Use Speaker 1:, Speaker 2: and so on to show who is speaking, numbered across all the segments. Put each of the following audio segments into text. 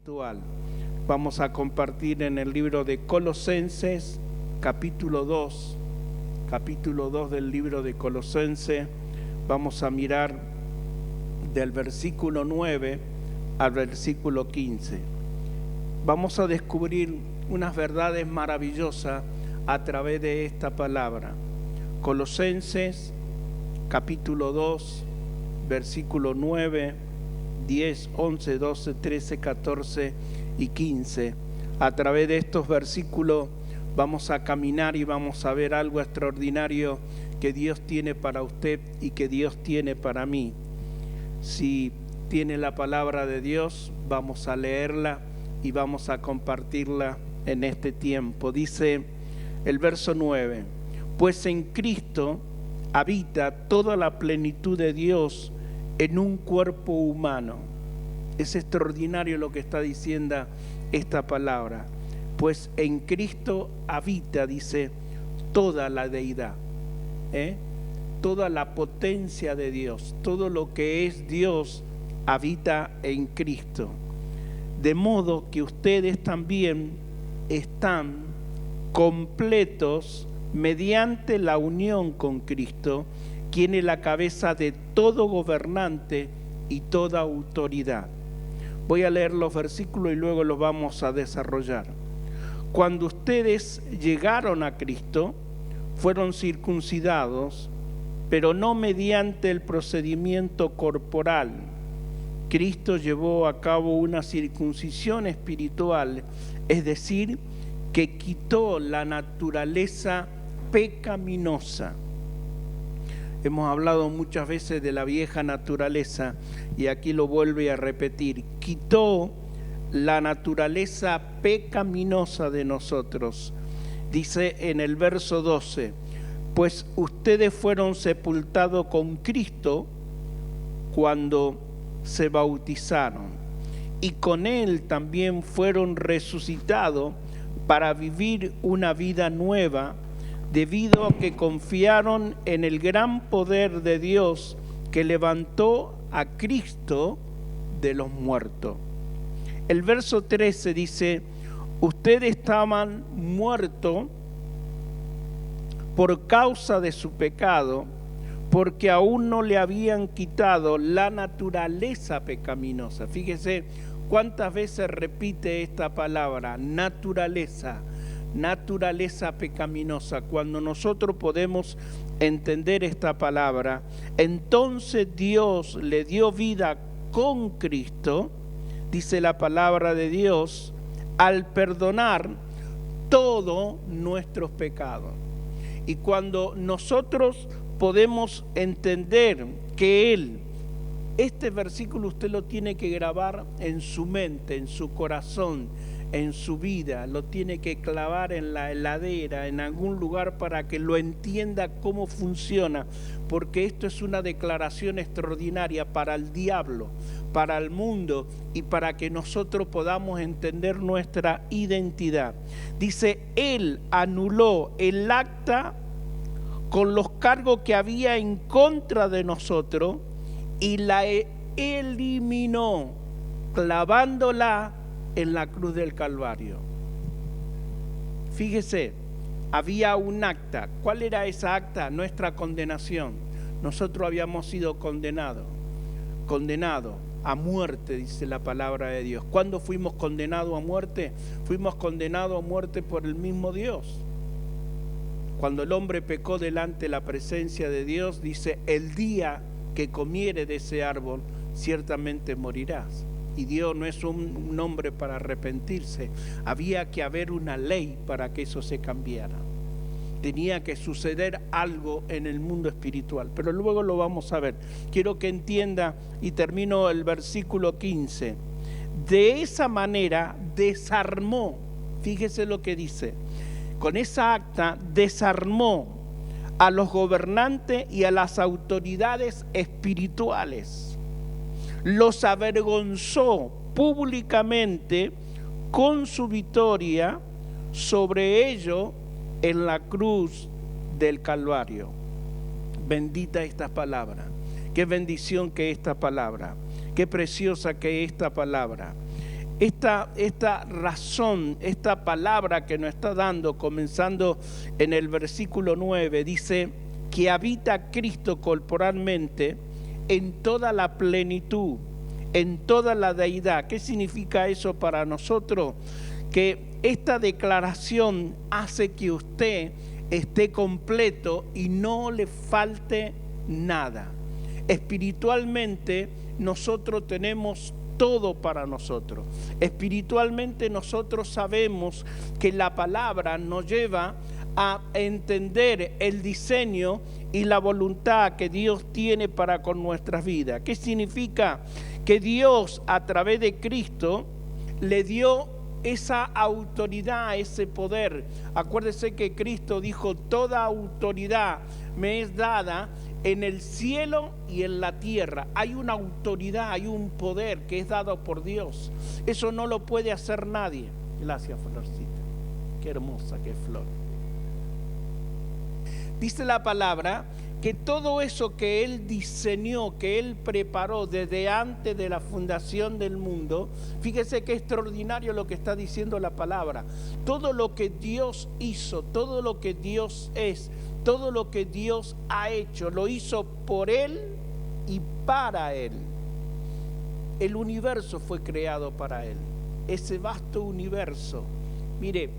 Speaker 1: espiritual. Vamos a compartir en el libro de Colosenses, capítulo 2 del libro de Colosenses. Vamos a mirar del versículo 9 al versículo 15. Vamos a descubrir unas verdades maravillosas a través de esta palabra. Colosenses, capítulo 2, versículo 9, 10, 11, 12, 13, 14 y 15. A través de estos versículos vamos a caminar y vamos a ver algo extraordinario que Dios tiene para usted y que Dios tiene para mí. Si tiene la palabra de Dios, vamos a leerla y vamos a compartirla en este tiempo. Dice el verso 9: pues en Cristo habita toda la plenitud de Dios en un cuerpo humano. Es extraordinario lo que está diciendo esta palabra. Pues en Cristo habita, dice, toda la deidad, toda la potencia de Dios, todo lo que es Dios habita en Cristo. De modo que ustedes también están completos mediante la unión con Cristo, quien es la cabeza de todo gobernante y toda autoridad. Voy a leer los versículos y luego los vamos a desarrollar. Cuando ustedes llegaron a Cristo, fueron circuncidados, pero no mediante el procedimiento corporal. Cristo llevó a cabo una circuncisión espiritual, es decir, que quitó la naturaleza pecaminosa. Hemos hablado muchas veces de la vieja naturaleza y aquí lo vuelve a repetir. Quitó la naturaleza pecaminosa de nosotros. Dice en el verso 12: pues ustedes fueron sepultados con Cristo cuando se bautizaron, y con Él también fueron resucitados para vivir una vida nueva, debido a que confiaron en el gran poder de Dios que levantó a Cristo de los muertos. El verso 13 dice: ustedes estaban muertos por causa de su pecado, porque aún no le habían quitado la naturaleza pecaminosa. Fíjese cuántas veces repite esta palabra, naturaleza pecaminosa. Cuando nosotros podemos entender esta palabra, entonces Dios le dio vida con Cristo, dice la palabra de Dios, al perdonar todos nuestros pecados. Y cuando nosotros podemos entender que Él, este versículo usted lo tiene que grabar en su mente, en su corazón, en su vida, lo tiene que clavar en la heladera, en algún lugar para que lo entienda cómo funciona, porque esto es una declaración extraordinaria para el diablo, para el mundo y para que nosotros podamos entender nuestra identidad. Dice, Él anuló el acta con los cargos que había en contra de nosotros y la eliminó, clavándola en la cruz del Calvario. Fíjese, había un acta. ¿Cuál era esa acta? Nuestra condenación. Nosotros habíamos sido condenados a muerte, dice la palabra de Dios. ¿Cuándo fuimos condenados a muerte? Fuimos condenados a muerte por el mismo Dios. Cuando el hombre pecó delante de la presencia de Dios, dice, el día que comiere de ese árbol, ciertamente morirás. Y Dios no es un hombre para arrepentirse. Había que haber una ley para que eso se cambiara. Tenía que suceder algo en el mundo espiritual, pero luego lo vamos a ver. Quiero que entienda, y termino el versículo 15. De esa manera desarmó, fíjese lo que dice, con esa acta desarmó a los gobernantes y a las autoridades espirituales. Los avergonzó públicamente con su victoria sobre ellos en la cruz del Calvario. Bendita esta palabra. Qué bendición que esta palabra. Qué preciosa que esta palabra. esta razón, esta palabra que nos está dando, comenzando en el versículo 9, dice que habita Cristo corporalmente en toda la plenitud, en toda la deidad. ¿Qué significa eso para nosotros? Que esta declaración hace que usted esté completo y no le falte nada. Espiritualmente nosotros tenemos todo para nosotros. Espiritualmente nosotros sabemos que la palabra nos lleva a entender el diseño y la voluntad que Dios tiene para con nuestras vidas. ¿Qué significa? Que Dios a través de Cristo le dio esa autoridad, ese poder. Acuérdese que Cristo dijo: toda autoridad me es dada en el cielo y en la tierra. Hay una autoridad, hay un poder que es dado por Dios. Eso no lo puede hacer nadie. Gracias, Florcita. Qué hermosa que es Flor. Dice la palabra que todo eso que Él diseñó, que Él preparó desde antes de la fundación del mundo, fíjese qué extraordinario lo que está diciendo la palabra. Todo lo que Dios hizo, todo lo que Dios es, todo lo que Dios ha hecho, lo hizo por Él y para Él. El universo fue creado para Él. Ese vasto universo. Mire,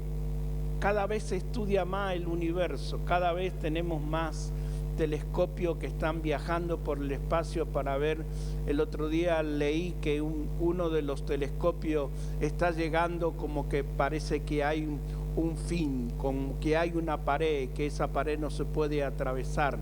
Speaker 1: cada vez se estudia más el universo, cada vez tenemos más telescopios que están viajando por el espacio para ver. El otro día leí que uno de los telescopios está llegando, como que parece que hay un fin, como que hay una pared, que esa pared no se puede atravesar,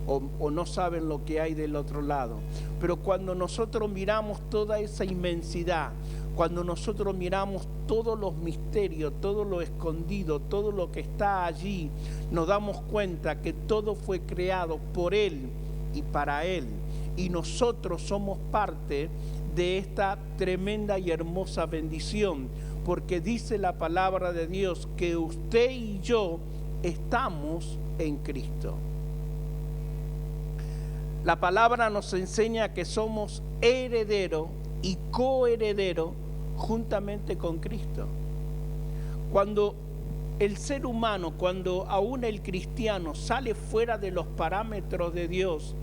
Speaker 1: o no saben lo que hay del otro lado. Pero cuando nosotros miramos toda esa inmensidad, cuando nosotros miramos todos los misterios, todo lo escondido, todo lo que está allí, nos damos cuenta que todo fue creado por Él y para Él. Y nosotros somos parte de esta tremenda y hermosa bendición, porque dice la palabra de Dios que usted y yo estamos en Cristo. La palabra nos enseña que somos herederos y coheredero juntamente con Cristo. Cuando el ser humano, cuando aún el cristiano sale fuera de los parámetros de Dios,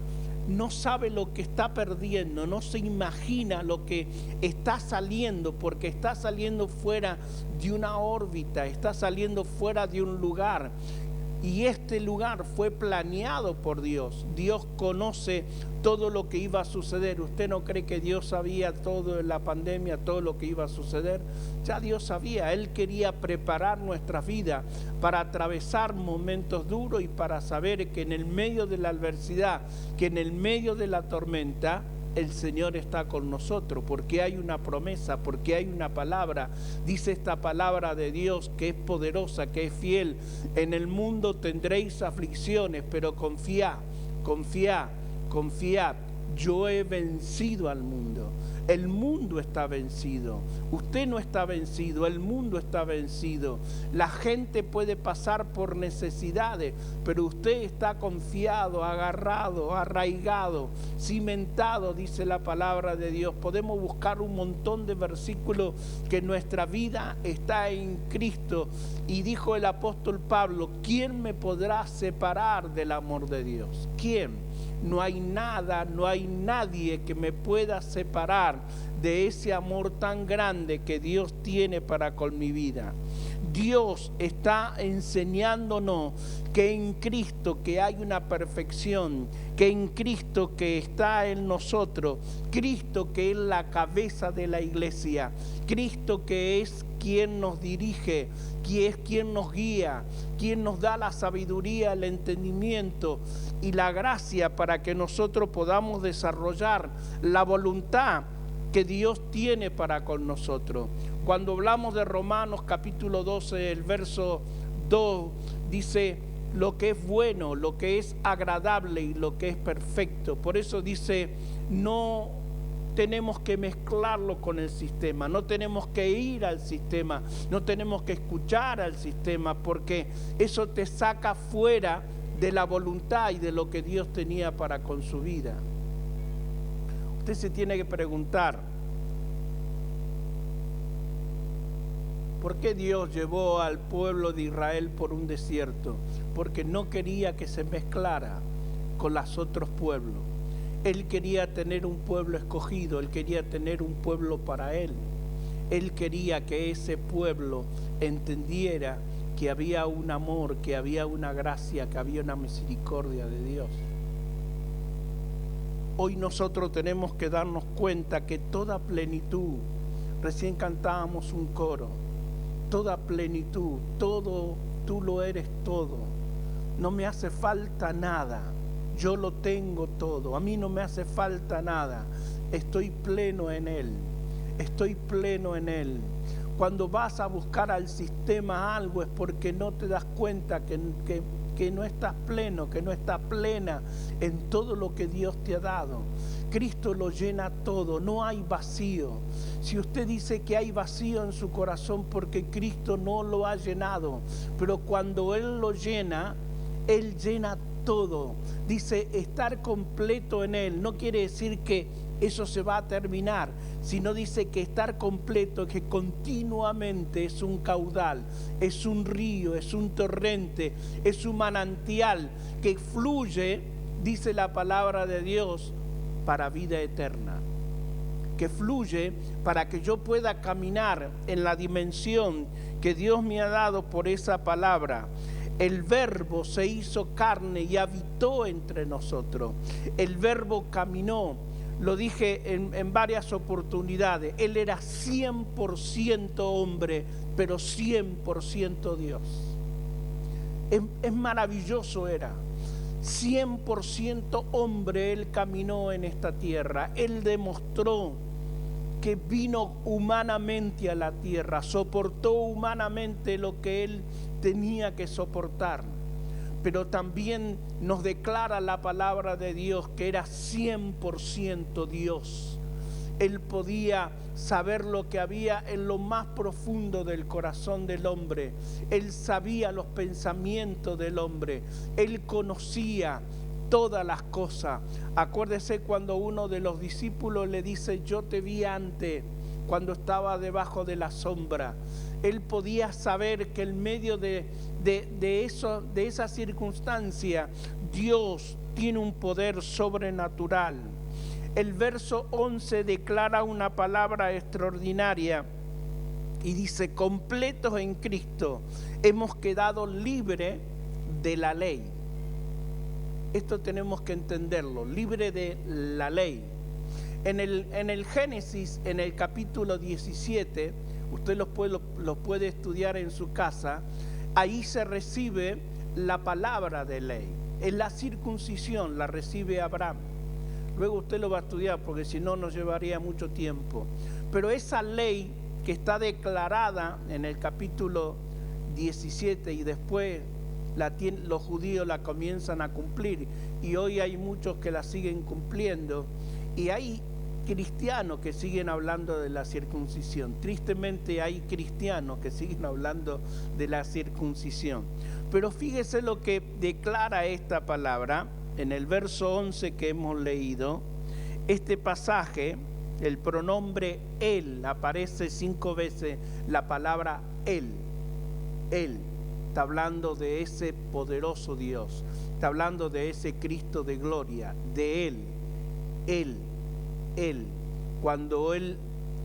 Speaker 1: no sabe lo que está perdiendo, no se imagina lo que está saliendo, porque está saliendo fuera de una órbita, está saliendo fuera de un lugar. Y este lugar fue planeado por Dios. Dios conoce todo lo que iba a suceder. ¿Usted no cree que Dios sabía todo en la pandemia, todo lo que iba a suceder? Ya Dios sabía. Él quería preparar nuestra vida para atravesar momentos duros y para saber que en el medio de la adversidad, que en el medio de la tormenta, el Señor está con nosotros, porque hay una promesa, porque hay una palabra. Dice esta palabra de Dios que es poderosa, que es fiel. En el mundo tendréis aflicciones, pero confiad, confiad, confiad. Yo he vencido al mundo. El mundo está vencido. Usted no está vencido, el mundo está vencido. La gente puede pasar por necesidades, pero usted está confiado, agarrado, arraigado, cimentado, dice la palabra de Dios. Podemos buscar un montón de versículos que nuestra vida está en Cristo. Y dijo el apóstol Pablo: ¿quién me podrá separar del amor de Dios? ¿Quién? No hay nada, no hay nadie que me pueda separar de ese amor tan grande que Dios tiene para con mi vida. Dios está enseñándonos que en Cristo que hay una perfección, que en Cristo que está en nosotros, Cristo que es la cabeza de la iglesia, Cristo que es quien nos dirige, quien es quien nos guía, quien nos da la sabiduría, el entendimiento y la gracia para que nosotros podamos desarrollar la voluntad que Dios tiene para con nosotros. Cuando hablamos de Romanos capítulo 12, el verso 2, dice lo que es bueno, lo que es agradable y lo que es perfecto. Por eso dice, no tenemos que mezclarlo con el sistema, no tenemos que ir al sistema, no tenemos que escuchar al sistema, porque eso te saca fuera de la voluntad y de lo que Dios tenía para con su vida. Usted se tiene que preguntar, ¿Por qué Dios llevó al pueblo de Israel por un desierto? Porque no quería que se mezclara con los otros pueblos. Él quería tener un pueblo escogido, Él quería tener un pueblo para Él. Él quería que ese pueblo entendiera que había un amor, que había una gracia, que había una misericordia de Dios. Hoy nosotros tenemos que darnos cuenta que toda plenitud, recién cantábamos un coro, toda plenitud, todo, tú lo eres todo. No me hace falta nada, yo lo tengo todo, a mí no me hace falta nada, estoy pleno en Él, estoy pleno en Él. Cuando vas a buscar al sistema algo es porque no te das cuenta que no estás pleno, que no estás plena en todo lo que Dios te ha dado. Cristo lo llena todo, no hay vacío. Si usted dice que hay vacío en su corazón porque Cristo no lo ha llenado, pero cuando Él lo llena, Él llena todo. Dice estar completo en Él, no quiere decir que eso se va a terminar, sino dice que estar completo, que continuamente es un caudal, es un río, es un torrente, es un manantial que fluye, dice la palabra de Dios, para vida eterna. Que fluye para que yo pueda caminar en la dimensión que Dios me ha dado por esa palabra. El Verbo se hizo carne y habitó entre nosotros. El Verbo caminó. Lo dije en varias oportunidades. Él era 100% hombre, pero 100% Dios. Es maravilloso era. 100% hombre Él caminó en esta tierra. Él demostró que vino humanamente a la tierra, soportó humanamente lo que Él tenía que soportar. Pero también nos declara la palabra de Dios que era 100% Dios. Él podía saber lo que había en lo más profundo del corazón del hombre. Él sabía los pensamientos del hombre. Él conocía todas las cosas. Acuérdese cuando uno de los discípulos le dice: yo te vi antes, cuando estaba debajo de la sombra. Él podía saber que en medio de esa circunstancia, Dios tiene un poder sobrenatural. El verso 11 declara una palabra extraordinaria y dice: completos en Cristo, hemos quedado libres de la ley. Esto tenemos que entenderlo, libre de la ley. En el Génesis, en el capítulo 17, usted los puede estudiar en su casa, ahí se recibe la palabra de ley. En la circuncisión la recibe Abraham. Luego usted lo va a estudiar porque si no nos llevaría mucho tiempo. Pero esa ley que está declarada en el capítulo 17 y después los judíos la comienzan a cumplir y hoy hay muchos que la siguen cumpliendo y hay cristianos que siguen hablando de la circuncisión. Tristemente hay cristianos que siguen hablando de la circuncisión. Pero fíjese lo que declara esta palabra en el verso 11 que hemos leído. Este pasaje, el pronombre Él, aparece 5 veces la palabra Él. Él. Está hablando de ese poderoso Dios. Está hablando de ese Cristo de gloria. De Él. Él. Él. Cuando Él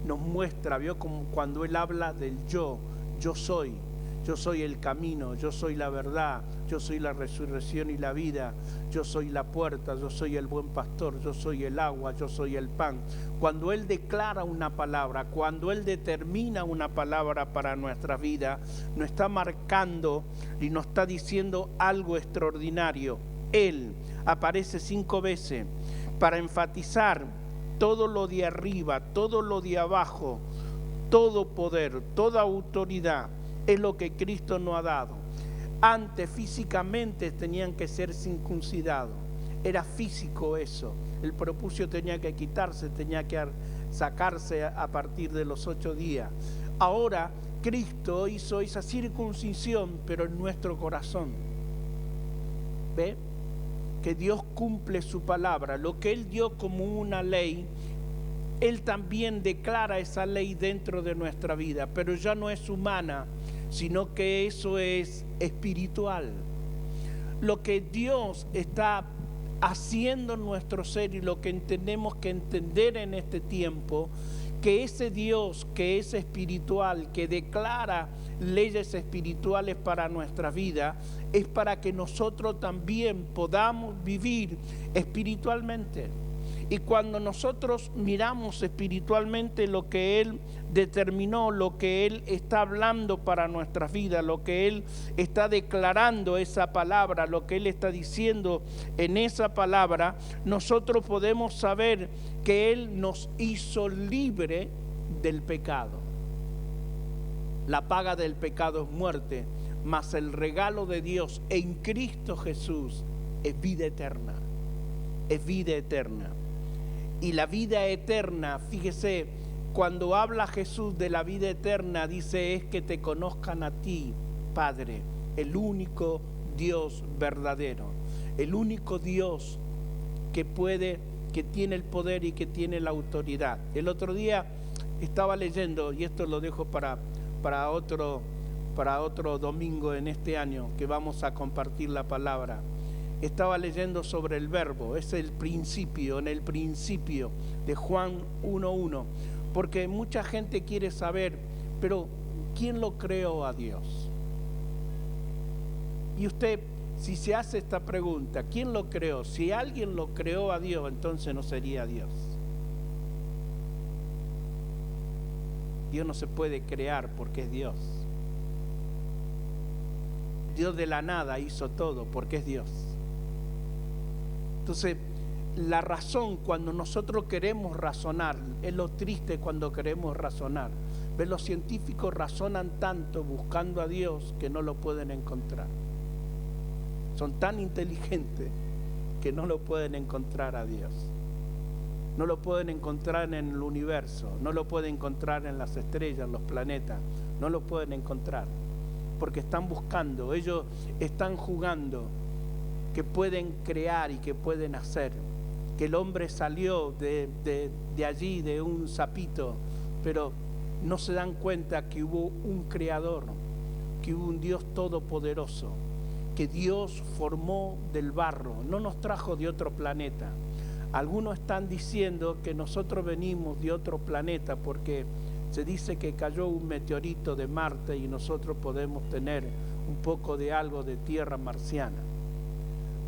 Speaker 1: nos muestra, vio como cuando Él habla del yo soy. Yo soy el camino, yo soy la verdad, yo soy la resurrección y la vida, yo soy la puerta, yo soy el buen pastor, yo soy el agua, yo soy el pan. Cuando Él declara una palabra, cuando Él determina una palabra para nuestra vida, nos está marcando y nos está diciendo algo extraordinario. Él aparece 5 veces para enfatizar todo lo de arriba, todo lo de abajo, todo poder, toda autoridad. Es lo que Cristo nos ha dado. Antes físicamente tenían que ser circuncidados. Era físico eso. El prepucio tenía que quitarse, tenía que sacarse a partir de los 8 días. Ahora Cristo hizo esa circuncisión, pero en nuestro corazón. ¿Ve? Que Dios cumple su palabra. Lo que Él dio como una ley, Él también declara esa ley dentro de nuestra vida, pero ya no es humana, sino que eso es espiritual. Lo que Dios está haciendo en nuestro ser y lo que tenemos que entender en este tiempo, que ese Dios que es espiritual, que declara leyes espirituales para nuestra vida, es para que nosotros también podamos vivir espiritualmente. Y cuando nosotros miramos espiritualmente lo que Él determinó, lo que Él está hablando para nuestras vidas, lo que Él está declarando esa palabra, lo que Él está diciendo en esa palabra, nosotros podemos saber que Él nos hizo libre del pecado. La paga del pecado es muerte, mas el regalo de Dios en Cristo Jesús es vida eterna. Es vida eterna. Y la vida eterna, fíjese, cuando habla Jesús de la vida eterna, dice es que te conozcan a ti, Padre, el único Dios verdadero, el único Dios que puede, que tiene el poder y que tiene la autoridad. El otro día estaba leyendo, y esto lo dejo para otro domingo en este año, que vamos a compartir la palabra. Estaba leyendo sobre el verbo, es el principio, en el principio de Juan 1:1, porque mucha gente quiere saber, pero ¿quién lo creó a Dios? Y usted, si se hace esta pregunta, ¿quién lo creó? Si alguien lo creó a Dios, entonces no sería Dios. Dios no se puede crear porque es Dios. Dios de la nada hizo todo porque es Dios. Entonces, la razón cuando nosotros queremos razonar, es lo triste cuando queremos razonar. ¿Ves? Los científicos razonan tanto buscando a Dios que no lo pueden encontrar. Son tan inteligentes que no lo pueden encontrar a Dios. No lo pueden encontrar en el universo, no lo pueden encontrar en las estrellas, en los planetas, no lo pueden encontrar. Porque están buscando, ellos están jugando que pueden crear y que pueden hacer, que el hombre salió de allí, de un sapito, pero no se dan cuenta que hubo un creador, que hubo un Dios todopoderoso, que Dios formó del barro, no nos trajo de otro planeta. Algunos están diciendo que nosotros venimos de otro planeta porque se dice que cayó un meteorito de Marte y nosotros podemos tener un poco de algo de tierra marciana.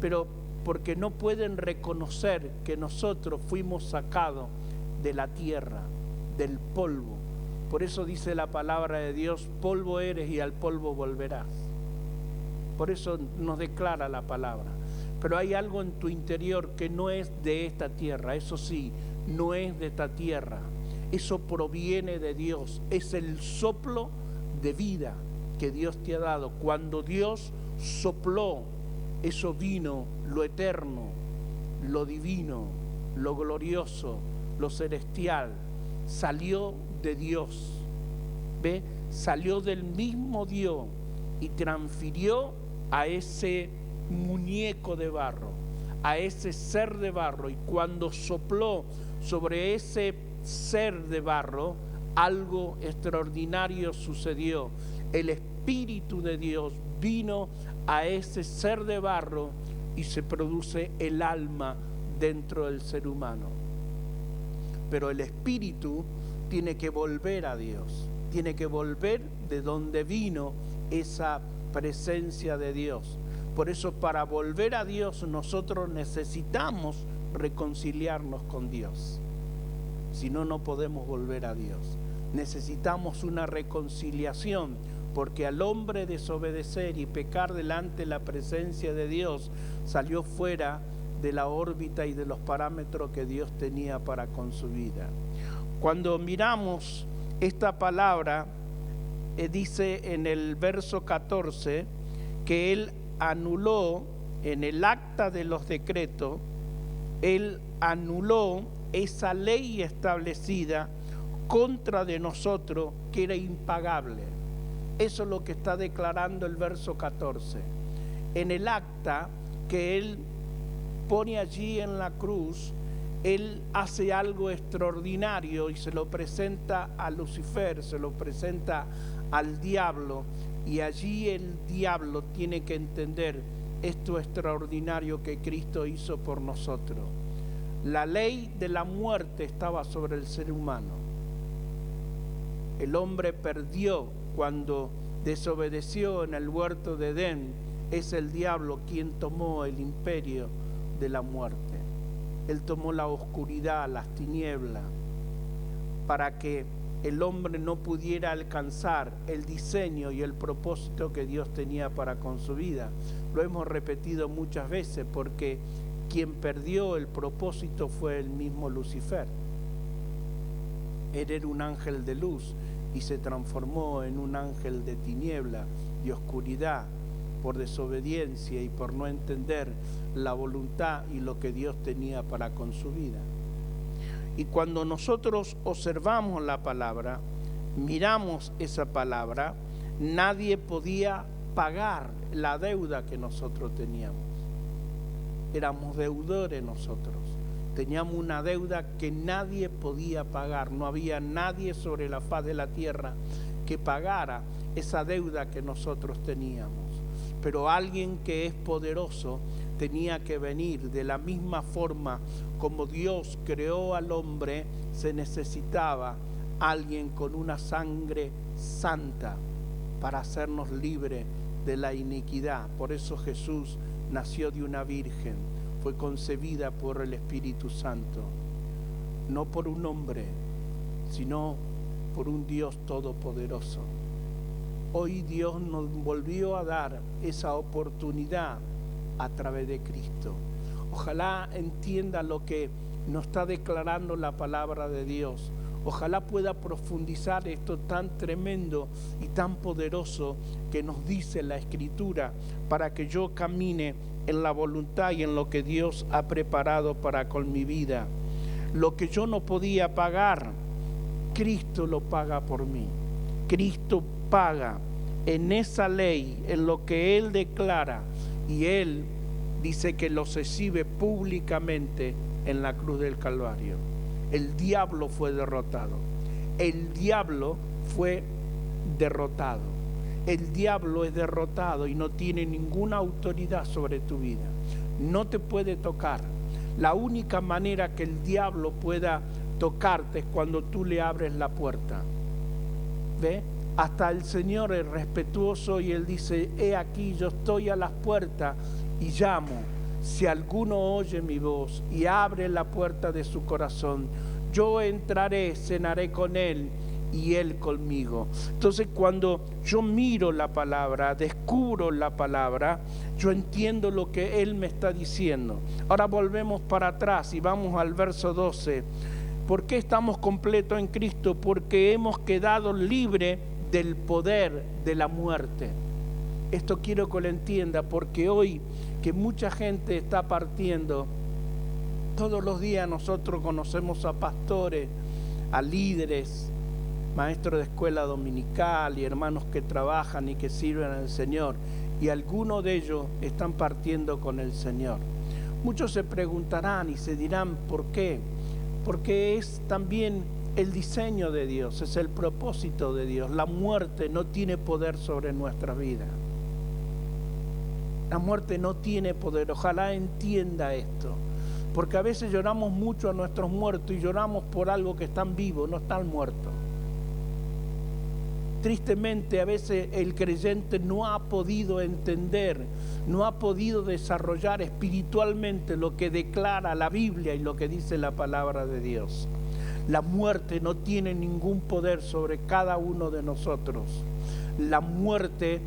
Speaker 1: Pero porque no pueden reconocer que nosotros fuimos sacados de la tierra, del polvo. Por eso dice la palabra de Dios, polvo eres y al polvo volverás. Por eso nos declara la palabra. Pero hay algo en tu interior que no es de esta tierra, eso sí, no es de esta tierra. Eso proviene de Dios, es el soplo de vida que Dios te ha dado. Cuando Dios sopló, eso vino, lo eterno, lo divino, lo glorioso, lo celestial, salió de Dios. ¿Ve? Salió del mismo Dios y transfirió a ese muñeco de barro, a ese ser de barro. Y cuando sopló sobre ese ser de barro, algo extraordinario sucedió. El Espíritu de Dios vino a ese ser de barro y se produce el alma dentro del ser humano. Pero el Espíritu tiene que volver a Dios, tiene que volver de donde vino esa presencia de Dios. Por eso, para volver a Dios, nosotros necesitamos reconciliarnos con Dios. Si no, no podemos volver a Dios. Necesitamos una reconciliación, porque al hombre desobedecer y pecar delante de la presencia de Dios, salió fuera de la órbita y de los parámetros que Dios tenía para con su vida. Cuando miramos esta palabra, dice en el verso 14 que Él anuló en el acta de los decretos, Él anuló esa ley establecida contra de nosotros que era impagable. Eso es lo que está declarando el verso 14. En el acta que Él pone allí en la cruz, él hace algo extraordinario y se lo presenta a Lucifer, se lo presenta al diablo, y allí el diablo tiene que entender esto extraordinario que Cristo hizo por nosotros. La ley de la muerte estaba sobre el ser humano. El hombre perdió cuando desobedeció en el huerto de Edén. Es el diablo quien tomó el imperio de la muerte. Él tomó la oscuridad, las tinieblas, para que el hombre no pudiera alcanzar el diseño y el propósito que Dios tenía para con su vida. Lo hemos repetido muchas veces, porque quien perdió el propósito fue el mismo Lucifer. Él era un ángel de luz y se transformó en un ángel de tiniebla y oscuridad por desobediencia y por no entender la voluntad y lo que Dios tenía para con su vida. Y cuando nosotros observamos la palabra, miramos esa palabra, nadie podía pagar la deuda que nosotros teníamos. Éramos deudores nosotros. Teníamos una deuda que nadie podía pagar. No había nadie sobre la faz de la tierra que pagara esa deuda que nosotros teníamos. Pero alguien que es poderoso tenía que venir. De la misma forma como Dios creó al hombre, se necesitaba alguien con una sangre santa para hacernos libres de la iniquidad. Por eso Jesús nació de una virgen, fue concebida por el Espíritu Santo, no por un hombre, sino por un Dios todopoderoso. Hoy Dios nos volvió a dar esa oportunidad a través de Cristo. Ojalá entienda lo que nos está declarando la palabra de Dios. Ojalá pueda profundizar esto tan tremendo y tan poderoso que nos dice la Escritura, para que yo camine en la voluntad y en lo que Dios ha preparado para con mi vida. Lo que yo no podía pagar, Cristo lo paga por mí. Cristo paga en esa ley, en lo que Él declara, y Él dice que los exhibe públicamente en la cruz del Calvario. El diablo fue derrotado. El diablo fue derrotado. El diablo es derrotado y no tiene ninguna autoridad sobre tu vida. No te puede tocar. La única manera que el diablo pueda tocarte es cuando tú le abres la puerta. ¿Ve? Hasta el Señor es respetuoso y Él dice: he aquí, yo estoy a las puertas y llamo. Si alguno oye mi voz y abre la puerta de su corazón, yo entraré, cenaré con él y él conmigo. Entonces, cuando yo miro la palabra, descubro la palabra, yo entiendo lo que Él me está diciendo. Ahora volvemos para atrás y vamos al verso 12. ¿Por qué estamos completos en Cristo? Porque hemos quedado libres del poder de la muerte. Esto quiero que lo entienda, porque hoy que mucha gente está partiendo, todos los días nosotros conocemos a pastores, a líderes, maestros de escuela dominical y hermanos que trabajan y que sirven al Señor, y algunos de ellos están partiendo con el Señor. Muchos se preguntarán y se dirán: ¿por qué? Porque es también el diseño de Dios, es el propósito de Dios. La muerte no tiene poder sobre nuestra vida. La muerte no tiene poder. Ojalá entienda esto, porque a veces lloramos mucho a nuestros muertos y lloramos por algo que están vivos, no están muertos. Tristemente, a veces el creyente no ha podido entender, no ha podido desarrollar espiritualmente lo que declara la Biblia y lo que dice la palabra de Dios. La muerte no tiene ningún poder sobre cada uno de nosotros. La muerte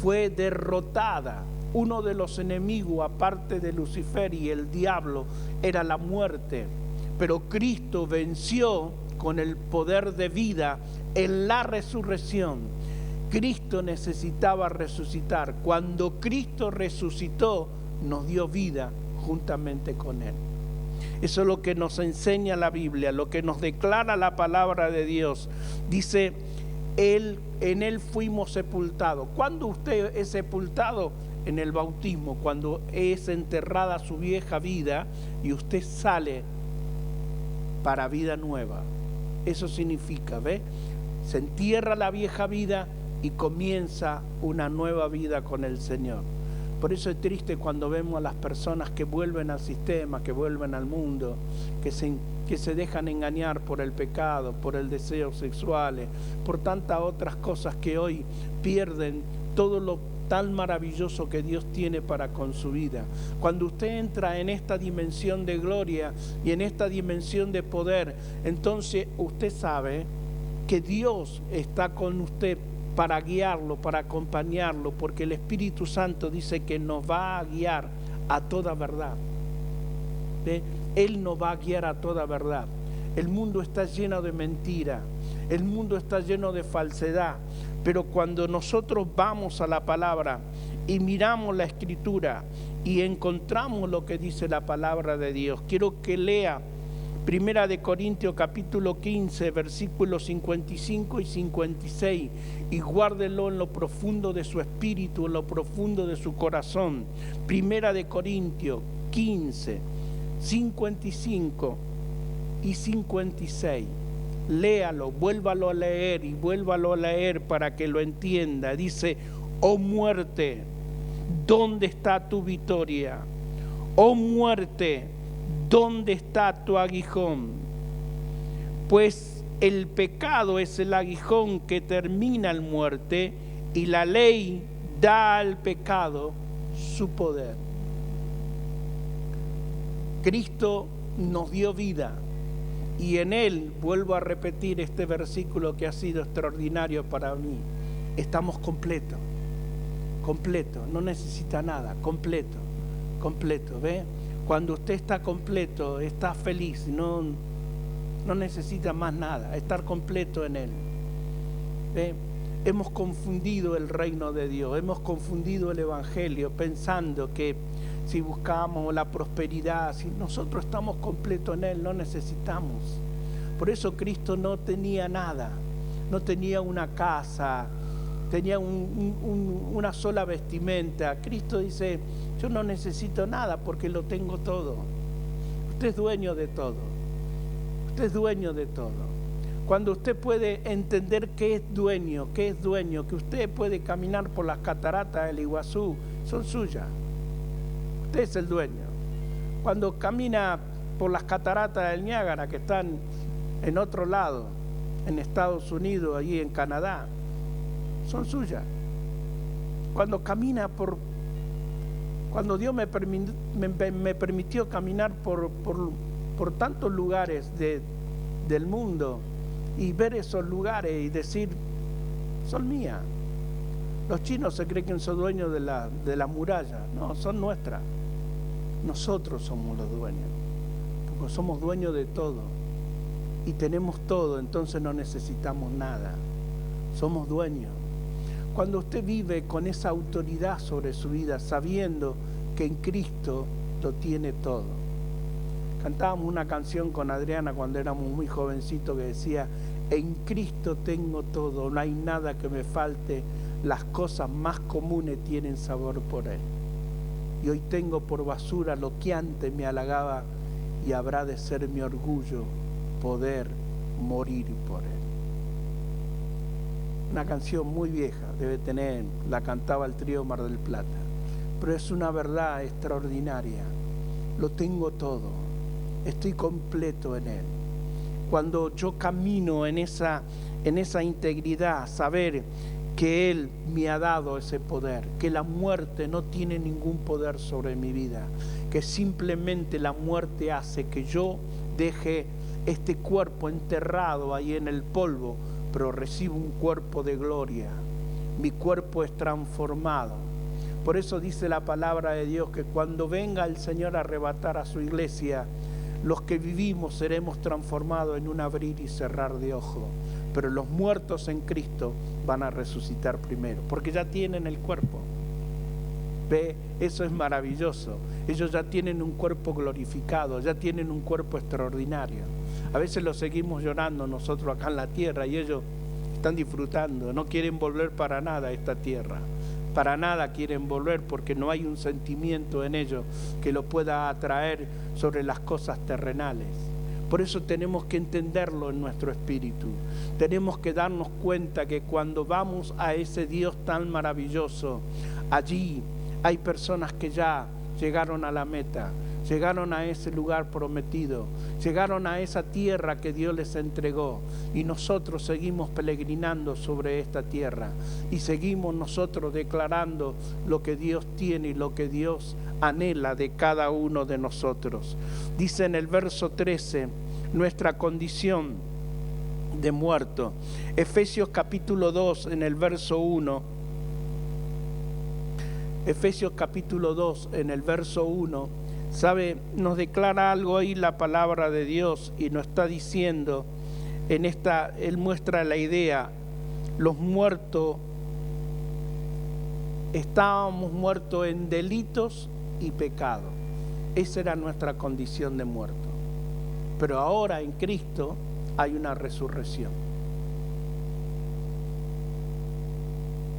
Speaker 1: fue derrotada. Uno de los enemigos, aparte de Lucifer y el diablo, era la muerte. Pero Cristo venció con el poder de vida en la resurrección. Cristo necesitaba resucitar. Cuando Cristo resucitó, nos dio vida juntamente con Él. Eso es lo que nos enseña la Biblia, lo que nos declara la palabra de Dios. Dice: en Él fuimos sepultados. ¿Cuándo usted es sepultado? En el bautismo, cuando es enterrada su vieja vida y usted sale para vida nueva. Eso significa, ¿ve? Se entierra la vieja vida y comienza una nueva vida con el Señor. Por eso es triste cuando vemos a las personas que vuelven al sistema, que vuelven al mundo, que se dejan engañar por el pecado, por el deseo sexual, por tantas otras cosas que hoy pierden todo lo tan maravilloso que Dios tiene para con su vida. Cuando usted entra en esta dimensión de gloria y en esta dimensión de poder, entonces usted sabe que Dios está con usted para guiarlo, para acompañarlo, porque el Espíritu Santo dice que nos va a guiar a toda verdad. ¿Ve? Él nos va a guiar a toda verdad. El mundo está lleno de mentira, el mundo está lleno de falsedad, pero cuando nosotros vamos a la palabra y miramos la Escritura y encontramos lo que dice la palabra de Dios, quiero que lea Primera de Corintios capítulo 15, versículos 55 y 56, y guárdelo en lo profundo de su espíritu, en lo profundo de su corazón. Primera de Corintios 15, 55 y 56. Léalo, vuélvalo a leer y vuélvalo a leer para que lo entienda. Dice: oh muerte, ¿dónde está tu victoria? Oh muerte, ¿dónde está tu aguijón? Pues el pecado es el aguijón que termina en muerte, y la ley da al pecado su poder. Cristo nos dio vida, y en Él, vuelvo a repetir este versículo que ha sido extraordinario para mí, estamos completos, no necesita nada, completo, ¿ve? Cuando usted está completo, está feliz, no necesita más nada, estar completo en Él. ¿Ve? Hemos confundido el reino de Dios, hemos confundido el Evangelio, pensando que si buscamos la prosperidad, si nosotros estamos completos en Él, no necesitamos. Por eso Cristo no tenía nada, no tenía una casa, tenía una sola vestimenta. Cristo dice: yo no necesito nada porque lo tengo todo. Usted es dueño de todo. Usted es dueño de todo. Cuando usted puede entender que es dueño, que usted puede caminar por las cataratas del Iguazú, son suyas. Usted es el dueño. Cuando camina por las cataratas del Niágara, que están en otro lado, en Estados Unidos, allí en Canadá, son suyas. Cuando camina cuando Dios me permitió caminar por tantos lugares del mundo y ver esos lugares y decir: son mías. Los chinos se creen que son dueños de la muralla. No, son nuestras. Nosotros somos los dueños, porque somos dueños de todo y tenemos todo, entonces no necesitamos nada. Somos dueños. Cuando usted vive con esa autoridad sobre su vida, sabiendo que en Cristo lo tiene todo. Cantábamos una canción con Adriana cuando éramos muy jovencitos que decía: en Cristo tengo todo, no hay nada que me falte, las cosas más comunes tienen sabor por Él. Y hoy tengo por basura lo que antes me halagaba, y habrá de ser mi orgullo poder morir por Él. Una canción muy vieja, la cantaba el trío Mar del Plata, pero es una verdad extraordinaria. Lo tengo todo, estoy completo en Él. Cuando yo camino en esa integridad, saber que Él me ha dado ese poder, que la muerte no tiene ningún poder sobre mi vida, que simplemente la muerte hace que yo deje este cuerpo enterrado ahí en el polvo, pero recibo un cuerpo de gloria. Mi cuerpo es transformado. Por eso dice la palabra de Dios que cuando venga el Señor a arrebatar a su iglesia, los que vivimos seremos transformados en un abrir y cerrar de ojos, pero los muertos en Cristo van a resucitar primero, porque ya tienen el cuerpo. ¿Ve? Eso es maravilloso. Ellos ya tienen un cuerpo glorificado, ya tienen un cuerpo extraordinario. A veces lo seguimos llorando nosotros acá en la tierra y ellos están disfrutando, no quieren volver para nada a esta tierra. Para nada quieren volver porque no hay un sentimiento en ellos que lo pueda atraer sobre las cosas terrenales. Por eso tenemos que entenderlo en nuestro espíritu. Tenemos que darnos cuenta que cuando vamos a ese Dios tan maravilloso, allí hay personas que ya llegaron a la meta, llegaron a ese lugar prometido, llegaron a esa tierra que Dios les entregó, y nosotros seguimos peregrinando sobre esta tierra y seguimos nosotros declarando lo que Dios tiene y lo que Dios anhela de cada uno de nosotros. Dice en el verso 13, nuestra condición de muerto. Efesios capítulo 2 en el verso 1. Efesios capítulo 2 en el verso 1, ¿sabe? Nos declara algo ahí la palabra de Dios y nos está diciendo, Él muestra la idea, los muertos, estábamos muertos en delitos y pecados. Esa era nuestra condición de muerto. Pero ahora en Cristo hay una resurrección.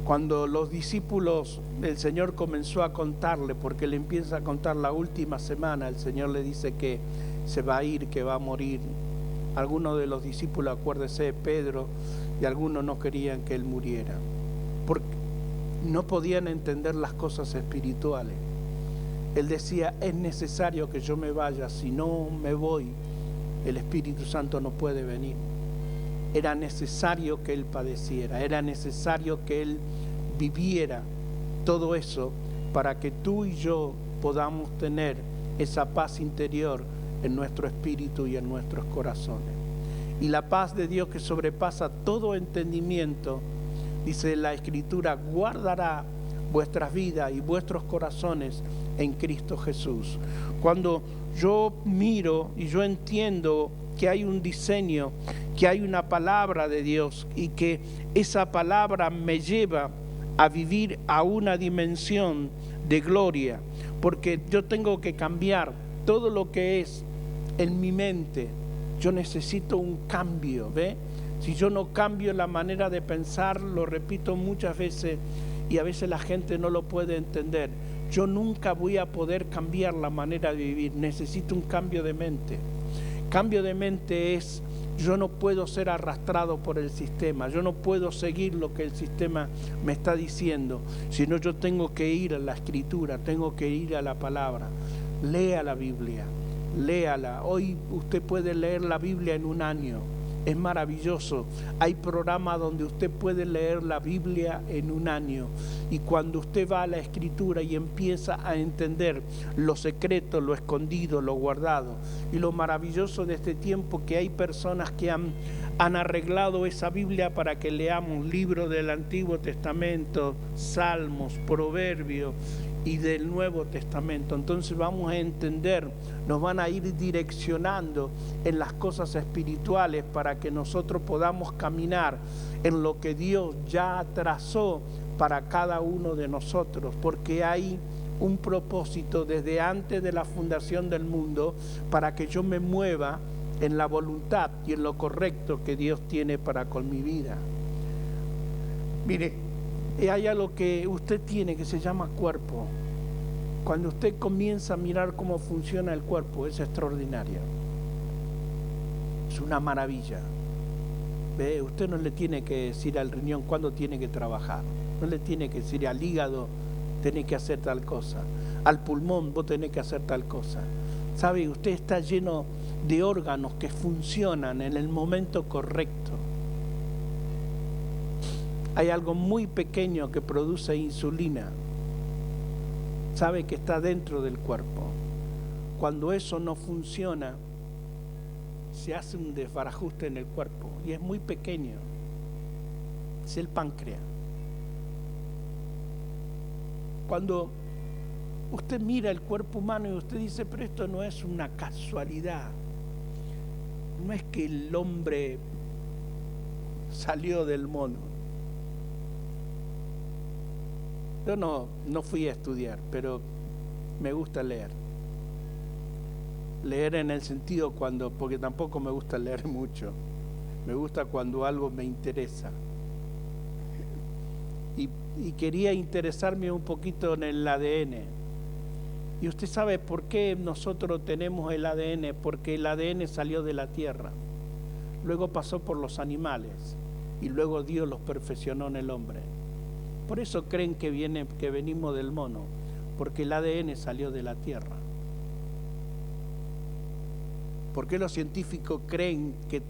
Speaker 1: Cuando los discípulos, el Señor comenzó a contarle, porque le empieza a contar la última semana, el Señor le dice que se va a ir, que va a morir. Algunos de los discípulos, acuérdese, Pedro, y algunos no querían que Él muriera, porque no podían entender las cosas espirituales. Él decía, es necesario que yo me vaya, si no me voy, el Espíritu Santo no puede venir. Era necesario que Él padeciera, era necesario que Él viviera todo eso para que tú y yo podamos tener esa paz interior en nuestro espíritu y en nuestros corazones. Y la paz de Dios que sobrepasa todo entendimiento, dice la Escritura, guardará vuestras vidas y vuestros corazones en Cristo Jesús. Cuando yo miro y yo entiendo que hay un diseño, que hay una palabra de Dios y que esa palabra me lleva a vivir a una dimensión de gloria, porque yo tengo que cambiar todo lo que es en mi mente. Yo necesito un cambio, ¿ve? Si yo no cambio la manera de pensar, lo repito muchas veces y a veces la gente no lo puede entender, yo nunca voy a poder cambiar la manera de vivir. Necesito un cambio de mente. Cambio de mente es, yo no puedo ser arrastrado por el sistema, yo no puedo seguir lo que el sistema me está diciendo, sino yo tengo que ir a la Escritura, tengo que ir a la palabra. Lea la Biblia, léala. Hoy usted puede leer la Biblia en un año. Es maravilloso. Hay programas donde usted puede leer la Biblia en un año. Y cuando usted va a la Escritura y empieza a entender lo secreto, lo escondido, lo guardado. Y lo maravilloso de este tiempo, que hay personas que han arreglado esa Biblia para que leamos libros del Antiguo Testamento, Salmos, Proverbios y del Nuevo Testamento. Entonces vamos a entender, nos van a ir direccionando en las cosas espirituales para que nosotros podamos caminar en lo que Dios ya trazó para cada uno de nosotros, porque hay un propósito desde antes de la fundación del mundo para que yo me mueva en la voluntad y en lo correcto que Dios tiene para con mi vida. Mire, hay algo que usted tiene que se llama cuerpo. Cuando usted comienza a mirar cómo funciona el cuerpo, es extraordinario. Es una maravilla. ¿Ve? Usted no le tiene que decir al riñón cuándo tiene que trabajar. No le tiene que decir al hígado, tenés que hacer tal cosa. Al pulmón, vos tenés que hacer tal cosa. ¿Sabe? Usted está lleno de órganos que funcionan en el momento correcto. Hay algo muy pequeño que produce insulina. Sabe que está dentro del cuerpo. Cuando eso no funciona, se hace un desbarajuste en el cuerpo y es muy pequeño. Es el páncreas. Cuando usted mira el cuerpo humano y usted dice, pero esto no es una casualidad. No es que el hombre salió del mono. Yo no fui a estudiar, pero me gusta leer. Leer en el sentido porque tampoco me gusta leer mucho. Me gusta cuando algo me interesa. Y quería interesarme un poquito en el ADN. Y usted sabe por qué nosotros tenemos el ADN, porque el ADN salió de la tierra, luego pasó por los animales y luego Dios los perfeccionó en el hombre. Por eso creen que venimos del mono, porque el ADN salió de la tierra. ¿Por qué los científicos creen que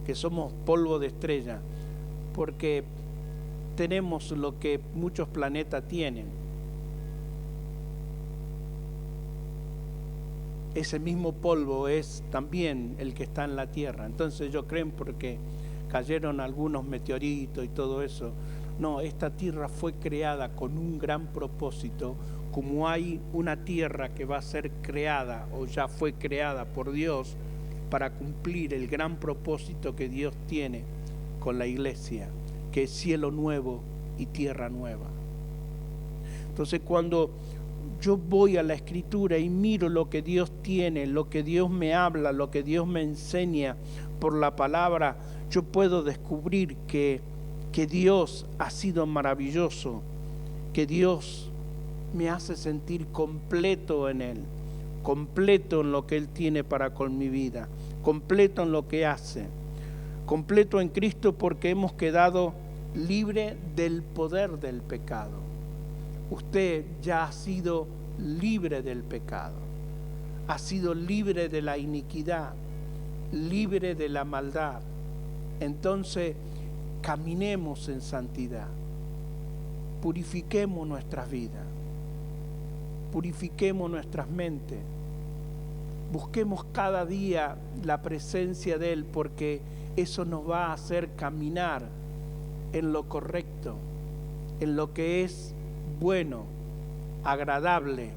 Speaker 1: que somos polvo de estrella? Porque tenemos lo que muchos planetas tienen. Ese mismo polvo es también el que está en la tierra. Entonces ellos creen porque cayeron algunos meteoritos y todo eso. No, esta tierra fue creada con un gran propósito, como hay una tierra que va a ser creada o ya fue creada por Dios para cumplir el gran propósito que Dios tiene con la iglesia, que es cielo nuevo y tierra nueva. Entonces cuando yo voy a la Escritura y miro lo que Dios tiene, lo que Dios me habla, lo que Dios me enseña por la palabra, yo puedo descubrir que Dios ha sido maravilloso, que Dios me hace sentir completo en Él, completo en lo que Él tiene para con mi vida, completo en lo que hace, completo en Cristo porque hemos quedado libre del poder del pecado. Usted ya ha sido libre del pecado, ha sido libre de la iniquidad, libre de la maldad. Entonces, caminemos en santidad, purifiquemos nuestras vidas, purifiquemos nuestras mentes, busquemos cada día la presencia de Él, porque eso nos va a hacer caminar en lo correcto, en lo que es bueno, agradable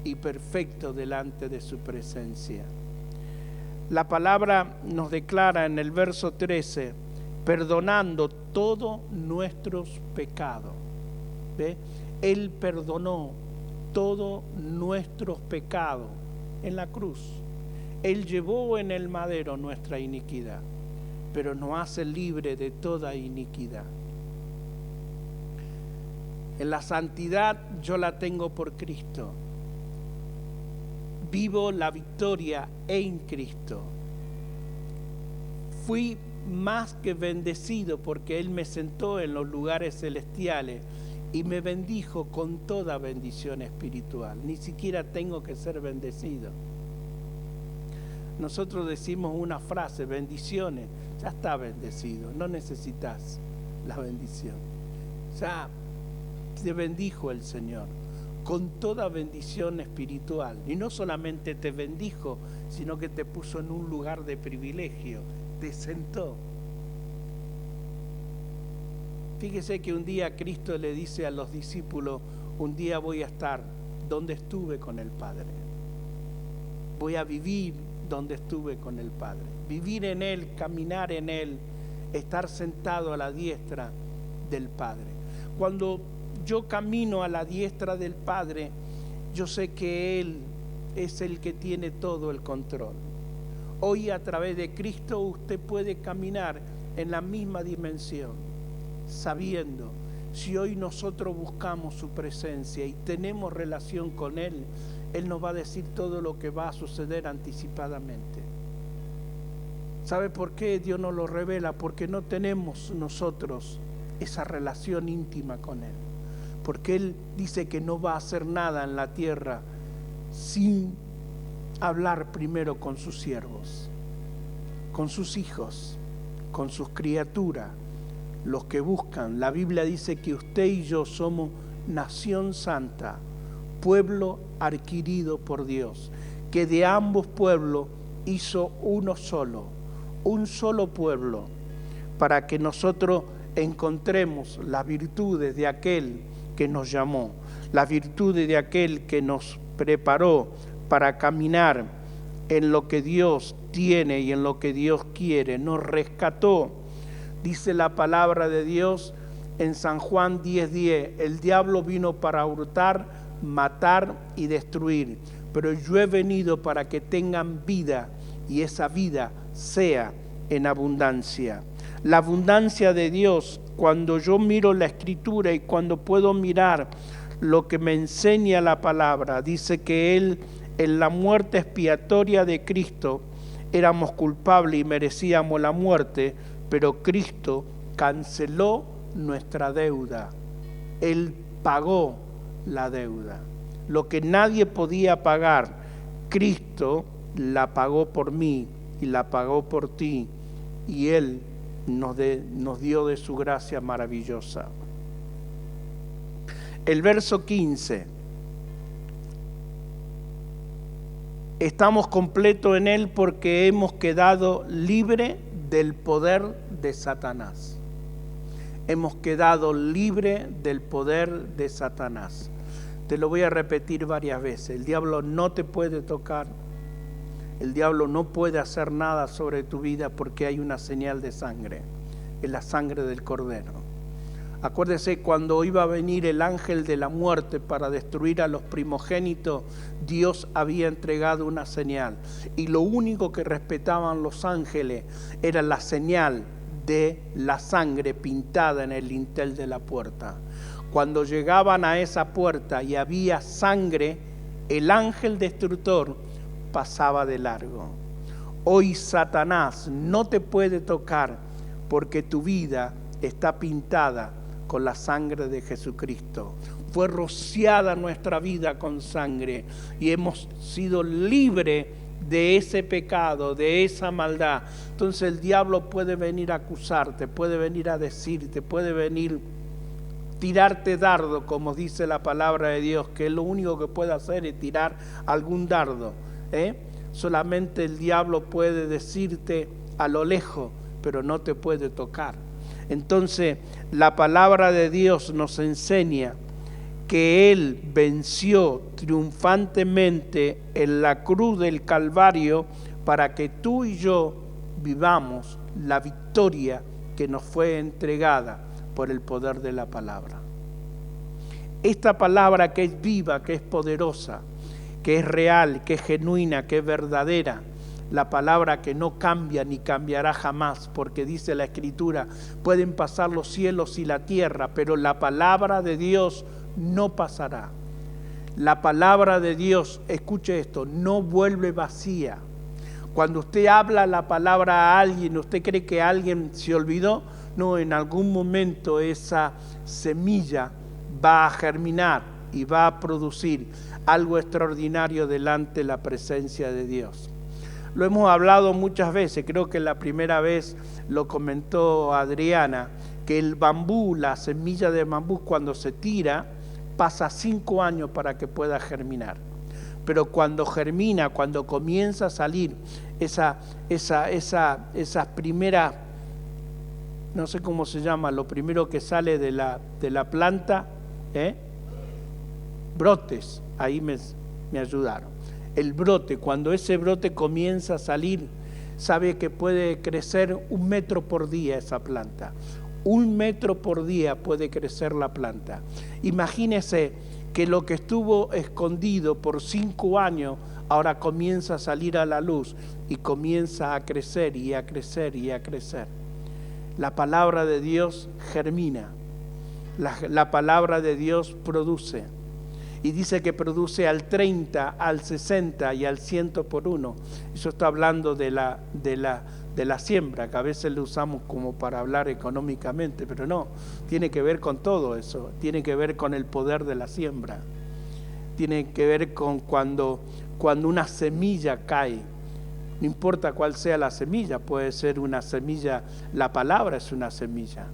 Speaker 1: y perfecto delante de su presencia. La palabra nos declara en el verso 13, perdonando todos nuestros pecados. ¿Ve? Él perdonó todos nuestros pecados en la cruz. Él llevó en el madero nuestra iniquidad, pero nos hace libre de toda iniquidad. En la santidad yo la tengo por Cristo. Vivo la victoria en Cristo. Fui más que bendecido porque Él me sentó en los lugares celestiales y me bendijo con toda bendición espiritual. Ni siquiera tengo que ser bendecido. Nosotros decimos una frase, bendiciones, ya está bendecido, no necesitas la bendición. Ya te bendijo el Señor con toda bendición espiritual. Y no solamente te bendijo, sino que te puso en un lugar de privilegio, te sentó. Fíjese que un día Cristo le dice a los discípulos, un día voy a estar donde estuve con el Padre. Voy a vivir donde estuve con el Padre. Vivir en Él, caminar en Él, estar sentado a la diestra del Padre. Cuando yo camino a la diestra del Padre, yo sé que Él es el que tiene todo el control. Hoy a través de Cristo usted puede caminar en la misma dimensión, sabiendo, si hoy nosotros buscamos su presencia y tenemos relación con Él, Él nos va a decir todo lo que va a suceder anticipadamente. ¿Sabe por qué Dios nos lo revela? Porque no tenemos nosotros esa relación íntima con Él. Porque Él dice que no va a hacer nada en la tierra sin hablar primero con sus siervos, con sus hijos, con sus criaturas, los que buscan. La Biblia dice que usted y yo somos nación santa, pueblo adquirido por Dios, que de ambos pueblos hizo uno solo, un solo pueblo, para que nosotros encontremos las virtudes de aquel que nos llamó, las virtudes de aquel que nos preparó para caminar en lo que Dios tiene y en lo que Dios quiere. Nos rescató. Dice la palabra de Dios en San Juan 10:10, el diablo vino para hurtar, matar y destruir, pero yo he venido para que tengan vida y esa vida sea en abundancia. La abundancia de Dios, cuando yo miro la Escritura y cuando puedo mirar lo que me enseña la palabra. Dice que Él, en la muerte expiatoria de Cristo, éramos culpables y merecíamos la muerte, pero Cristo canceló nuestra deuda. Él pagó la deuda. Lo que nadie podía pagar, Cristo la pagó por mí y la pagó por ti, y Él nos dio de su gracia maravillosa. El verso 15. Estamos completos en Él porque hemos quedado libres del poder de Satanás. Hemos quedado libres del poder de Satanás. Te lo voy a repetir varias veces. El diablo no te puede tocar. El diablo no puede hacer nada sobre tu vida porque hay una señal de sangre. Es la sangre del Cordero. Acuérdese, cuando iba a venir el ángel de la muerte para destruir a los primogénitos, Dios había entregado una señal. Y lo único que respetaban los ángeles era la señal de la sangre pintada en el dintel de la puerta. Cuando llegaban a esa puerta y había sangre, el ángel destructor pasaba de largo. Hoy Satanás no te puede tocar porque tu vida está pintada con la sangre de Jesucristo. Fue rociada nuestra vida con sangre y hemos sido libres de ese pecado, de esa maldad. Entonces el diablo puede venir a acusarte, puede venir a decirte, puede venir tirarte dardo, como dice la palabra de Dios, que lo único que puede hacer es tirar algún dardo. Solamente el diablo puede decirte a lo lejos, pero no te puede tocar. Entonces la palabra de Dios nos enseña que Él venció triunfantemente en la cruz del Calvario para que tú y yo vivamos la victoria que nos fue entregada por el poder de la palabra. Esta palabra que es viva, que es poderosa, que es real, que es genuina, que es verdadera, la palabra que no cambia ni cambiará jamás, porque dice la Escritura, pueden pasar los cielos y la tierra, pero la palabra de Dios no pasará. La palabra de Dios, escuche esto, no vuelve vacía. Cuando usted habla la palabra a alguien, ¿usted cree que alguien se olvidó? No, en algún momento esa semilla va a germinar y va a producir algo extraordinario delante de la presencia de Dios. Lo hemos hablado muchas veces, creo que la primera vez lo comentó Adriana, que el bambú, la semilla de bambú cuando se tira, pasa 5 años para que pueda germinar. Pero cuando germina, cuando comienza a salir esas primeras, no sé cómo se llama, lo primero que sale de la planta, brotes, ahí me ayudaron. El brote, cuando ese brote comienza a salir, sabe que puede crecer 1 metro por día esa planta. 1 metro por día puede crecer la planta. Imagínese que lo que estuvo escondido por 5 años, ahora comienza a salir a la luz y comienza a crecer y a crecer y a crecer. La palabra de Dios germina. La palabra de Dios produce. Y dice que produce al 30, al 60 y al 100 por 1. Eso está hablando de la siembra, que a veces lo usamos como para hablar económicamente, pero no, tiene que ver con todo eso, tiene que ver con el poder de la siembra, tiene que ver con cuando una semilla cae, no importa cuál sea la semilla, puede ser una semilla, la palabra es una semilla.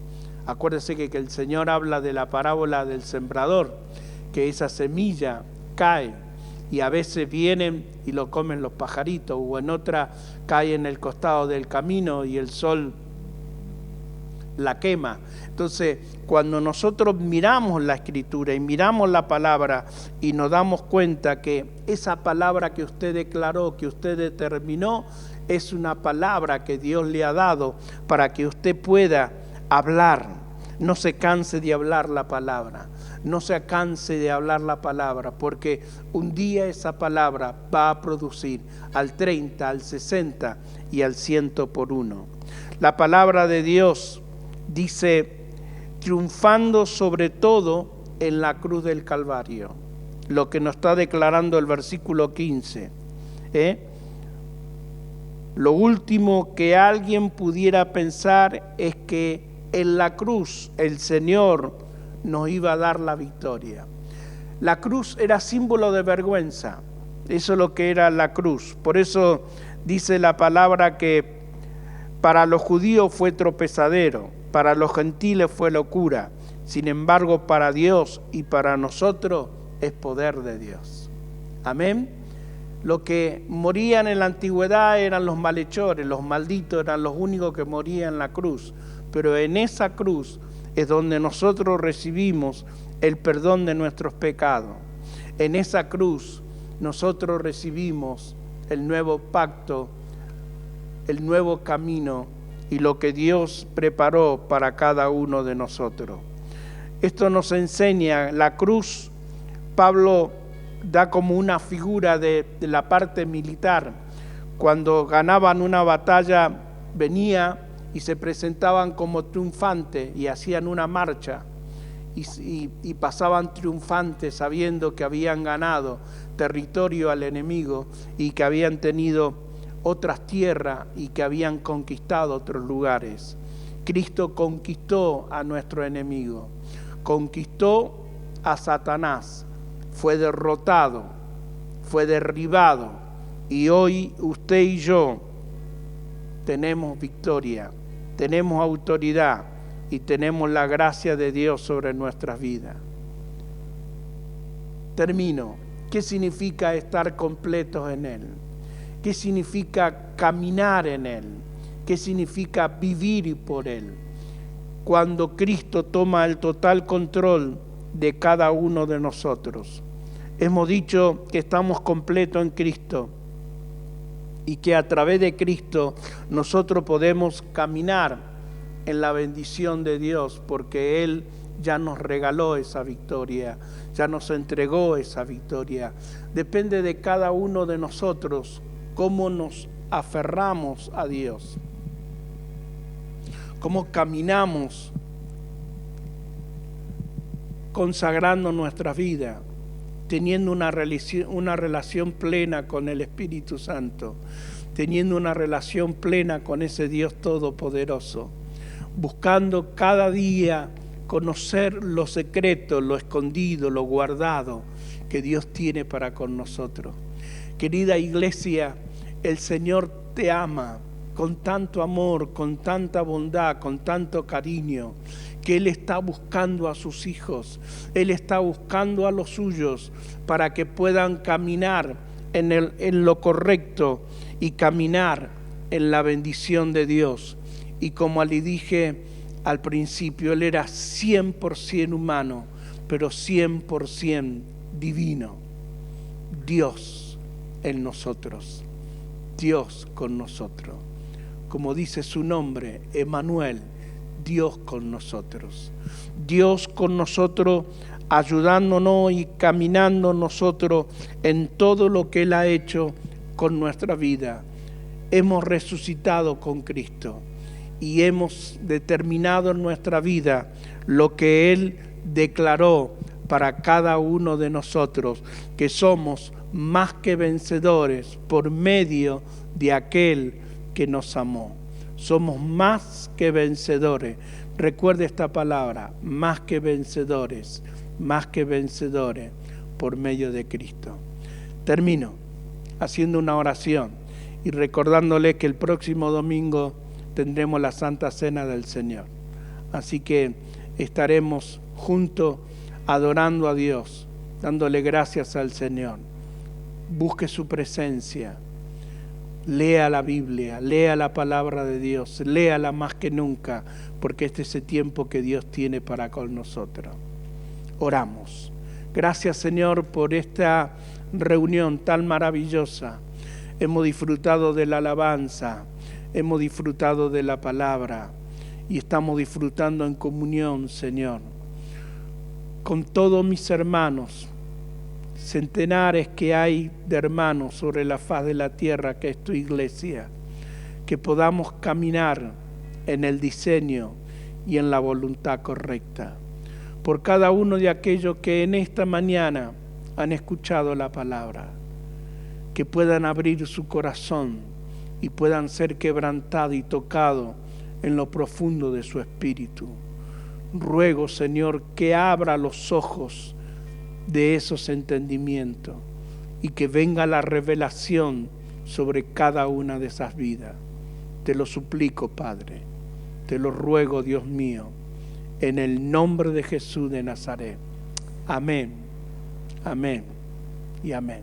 Speaker 1: Acuérdese que el Señor habla de la parábola del sembrador, que esa semilla cae y a veces vienen y lo comen los pajaritos, o en otra cae en el costado del camino y el sol la quema. Entonces, cuando nosotros miramos la Escritura y miramos la palabra y nos damos cuenta que esa palabra que usted declaró, que usted determinó, es una palabra que Dios le ha dado para que usted pueda hablar, no se canse de hablar la palabra. No se canse de hablar la palabra, porque un día esa palabra va a producir al 30, al 60 y al 100 por 1. La palabra de Dios dice, triunfando sobre todo en la cruz del Calvario. Lo que nos está declarando el versículo 15. Lo último que alguien pudiera pensar es que en la cruz el Señor nos iba a dar la victoria. La cruz era símbolo de vergüenza. Eso es lo que era la cruz. Por eso dice la palabra que para los judíos fue tropezadero, para los gentiles fue locura. Sin embargo, para Dios y para nosotros es poder de Dios. Amén. Los que morían en la antigüedad eran los malhechores, los malditos eran los únicos que morían en la cruz. Pero en esa cruz es donde nosotros recibimos el perdón de nuestros pecados. En esa cruz nosotros recibimos el nuevo pacto, el nuevo camino y lo que Dios preparó para cada uno de nosotros. Esto nos enseña, la cruz, Pablo da como una figura de la parte militar. Cuando ganaban una batalla, venía y se presentaban como triunfantes y hacían una marcha y pasaban triunfantes sabiendo que habían ganado territorio al enemigo y que habían tenido otras tierras y que habían conquistado otros lugares. Cristo conquistó a nuestro enemigo, conquistó a Satanás, fue derrotado, fue derribado y hoy usted y yo tenemos victoria, tenemos autoridad y tenemos la gracia de Dios sobre nuestras vidas. Termino. ¿Qué significa estar completos en Él? ¿Qué significa caminar en Él? ¿Qué significa vivir por Él? Cuando Cristo toma el total control de cada uno de nosotros. Hemos dicho que estamos completos en Cristo y que a través de Cristo nosotros podemos caminar en la bendición de Dios porque Él ya nos regaló esa victoria, ya nos entregó esa victoria. Depende de cada uno de nosotros cómo nos aferramos a Dios, cómo caminamos consagrando nuestra vida, teniendo una relación plena con el Espíritu Santo, teniendo una relación plena con ese Dios todopoderoso, buscando cada día conocer lo secreto, lo escondido, lo guardado que Dios tiene para con nosotros. Querida iglesia, el Señor te ama con tanto amor, con tanta bondad, con tanto cariño, que Él está buscando a sus hijos, Él está buscando a los suyos para que puedan caminar en lo correcto y caminar en la bendición de Dios. Y como le dije al principio, Él era 100% humano, pero 100% divino. Dios en nosotros, Dios con nosotros. Como dice su nombre, Emmanuel, Dios con nosotros. Dios con nosotros, ayudándonos y caminando nosotros en todo lo que Él ha hecho con nuestra vida. Hemos resucitado con Cristo y hemos determinado en nuestra vida lo que Él declaró para cada uno de nosotros, que somos más que vencedores por medio de aquel que nos amó. Somos más que vencedores. Recuerde esta palabra, más que vencedores por medio de Cristo. Termino haciendo una oración y recordándole que el próximo domingo tendremos la Santa Cena del Señor. Así que estaremos juntos adorando a Dios, dándole gracias al Señor. Busque su presencia. Lea la Biblia, lea la palabra de Dios, léala más que nunca, porque este es el tiempo que Dios tiene para con nosotros. Oramos. Gracias, Señor, por esta reunión tan maravillosa. Hemos disfrutado de la alabanza, hemos disfrutado de la palabra y estamos disfrutando en comunión, Señor, con todos mis hermanos, centenares que hay de hermanos sobre la faz de la tierra que es tu iglesia, que podamos caminar en el diseño y en la voluntad correcta. por cada uno de aquellos que en esta mañana han escuchado la palabra, que puedan abrir su corazón y puedan ser quebrantados y tocados en lo profundo de su espíritu. Ruego, Señor, que abra los ojos de esos entendimientos y que venga la revelación sobre cada una de esas vidas. Te lo suplico, Padre, te lo ruego, Dios mío, en el nombre de Jesús de Nazaret. Amén, amén y amén.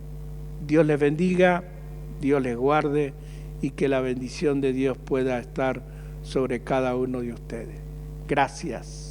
Speaker 1: Dios les bendiga, Dios les guarde y que la bendición de Dios pueda estar sobre cada uno de ustedes. Gracias.